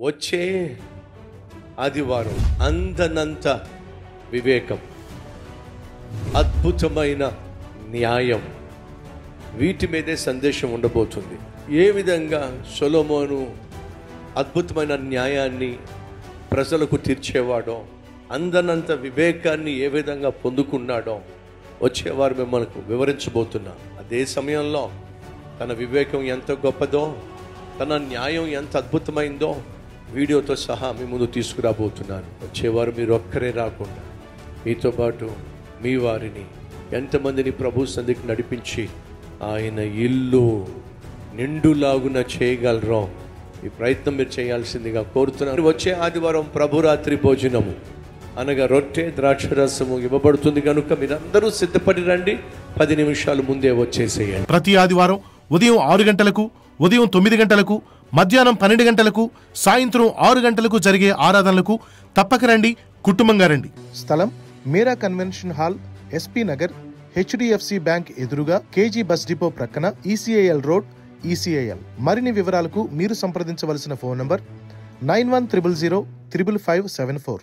వచ్చే ఆదివారం అందనంత వివేకం, అద్భుతమైన న్యాయం, వీటి మీదే సందేశం ఉండబోతుంది. ఏ విధంగా సొలొమోను అద్భుతమైన న్యాయాన్ని ప్రజలకు తీర్చేవాడో, అందనంత వివేకాన్ని ఏ విధంగా పొందుకున్నాడో వచ్చేవారు మిమ్మల్ని వివరించబోతున్నా. అదే సమయంలో తన వివేకం ఎంత గొప్పదో, తన న్యాయం ఎంత అద్భుతమైందో వీడియోతో సహా మీ ముందు తీసుకురాబోతున్నాను. వచ్చేవారు మీరు ఒక్కరే రాకుండా మీతో పాటు మీ వారిని ఎంతమందిని ప్రభు సన్నిధికి నడిపించి ఆయన ఇల్లు నిండులాగున చేయగలరో ఈ ప్రయత్నం మీరు చేయాల్సిందిగా కోరుతున్నాను. వచ్చే ఆదివారం ప్రభురాత్రి భోజనము అనగా రొట్టె ద్రాక్షరసము ఇవ్వబడుతుంది కనుక మీరందరూ సిద్ధపడి రండి. 10 నిమిషాలు ముందే వచ్చేసేయండి. ప్రతి ఆదివారం ఉదయం 6 గంటలకు, ఉదయం 9 గంటలకు, మధ్యాహ్నం 12 గంటలకు, సాయంత్రం 6 గంటలకు జరిగే ఆరాధనలకు తప్పక రండి, కుటుంబంగా రండి. స్థలం Meera convention hall, SP Nagar, HDFC bank ఎదురుగా, KG బస్ డిపో ప్రక్కన, ECIL రోడ్, ECIL. మరిన్ని వివరాలకు మీరు సంప్రదించవలసిన ఫోన్ నంబర్ 9100055574.